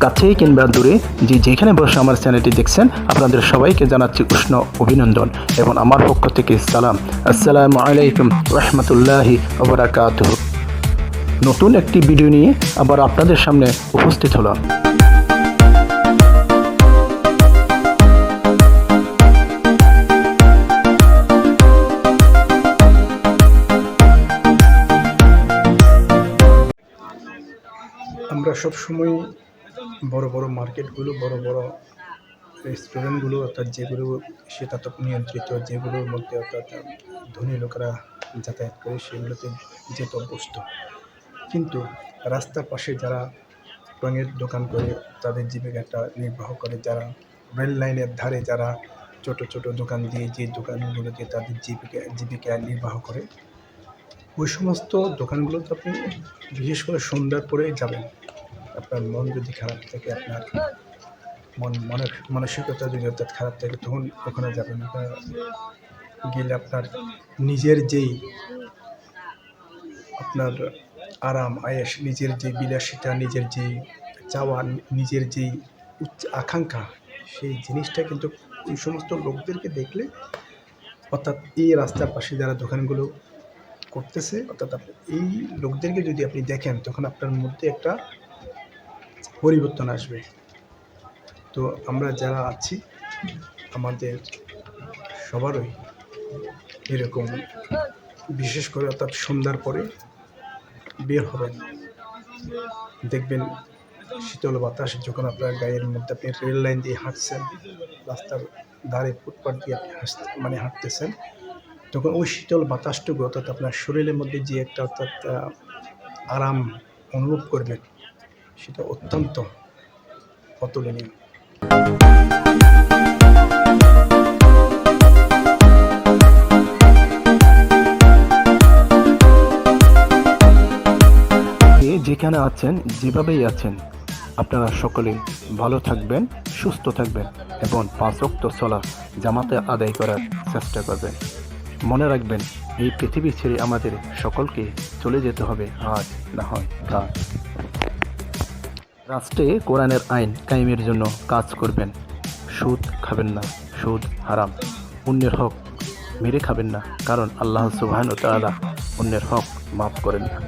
কাছেই কিংবা দূরে যেখানে বসে আমার চ্যানেলটি দেখছেন আপনাদের সবাইকে জানাচ্ছি উষ্ণ অভিনন্দন এবং আমার পক্ষ থেকে সালাম। আসসালামু আলাইকুম রহমতুল্লাহি ওয়া বারাকাতুহু। নতুন একটি ভিডিও নিয়ে আবার আপনাদের সামনে উপস্থিত হলাম। আমরা সবসময় বড় বড় মার্কেটগুলো, বড় বড় রেস্টুরেন্টগুলো, অর্থাৎ যেগুলো শীতাতপ নিয়ন্ত্রিত, যেগুলোর মধ্যে অর্থাৎ ধনী লোকেরা যাতায়াত করে, সেগুলোতে যেতে অভ্যস্ত। কিন্তু রাস্তার পাশে যারা রঙের দোকান করে তাদের জীবিকাটা নির্বাহ করে, যারা রেল লাইনের ধারে যারা ছোট ছোট দোকান দিয়ে যে দোকানগুলোতে তাদের জীবিকা নির্বাহ করে, ওই সমস্ত দোকানগুলোতে আপনি বিশেষ করে সন্ধ্যার পরে যাবেন। আপনার মন যদি খারাপ থাকে, আপনার মনের মানসিকতা যদি অর্থাৎ খারাপ থাকে, তখন ওখানে যাবেন। গেলে আপনার নিজের যেই আপনার আরাম আয়েশ, নিজের যে বিলাসিতা, নিজের যেই চাওয়া, নিজের যেই আকাঙ্ক্ষা, সেই জিনিসটা কিন্তু ওই সমস্ত লোকদেরকে দেখলে, অর্থাৎ এই রাস্তার পাশে যারা দোকানগুলো করতেছে, অর্থাৎ এই লোকদেরকে যদি আপনি দেখেন, তখন আপনার মধ্যে একটা পরিবর্তন আসবে। তো আমরা যারা আছি, আমাদের সবারই এরকম বিশেষ করে অর্থাৎ সন্ধ্যার পরে বের হবেন। দেখবেন শীতল বাতাস যখন আপনার গায়ের মধ্যে, আপনি রেল লাইন দিয়ে হাঁটছেন, রাস্তার ধারে ফুটপাথ দিয়ে আপনি হাঁটতেছেন, তখন ওই শীতল বাতাসটুকু অর্থাৎ আপনার শরীরের মধ্যে যে একটা অর্থাৎ আরাম অনুভব করবেন, সেটা অত্যন্ত অতুলনীয়। যেখানে আছেন, যেভাবেই আছেন, আপনারা সকলে ভালো থাকবেন, সুস্থ থাকবেন এবং 5 ওয়াক্ত সালাত জামাতে আদায় করার চেষ্টা করবেন। মনে রাখবেন, এই পৃথিবী ছেড়ে আমাদের সকলকে চলে যেতে হবে, আজ না হয় কাল। রাষ্ট্রে কোরআনের আইন কায়েমের জন্য কাজ করবেন। সুদ খাবেন না, সুদ হারাম। অন্যের হক মেরে খাবেন না, কারণ আল্লাহ সুবহানাহু ওয়া তাআলা অন্যের হক মাফ করেন না।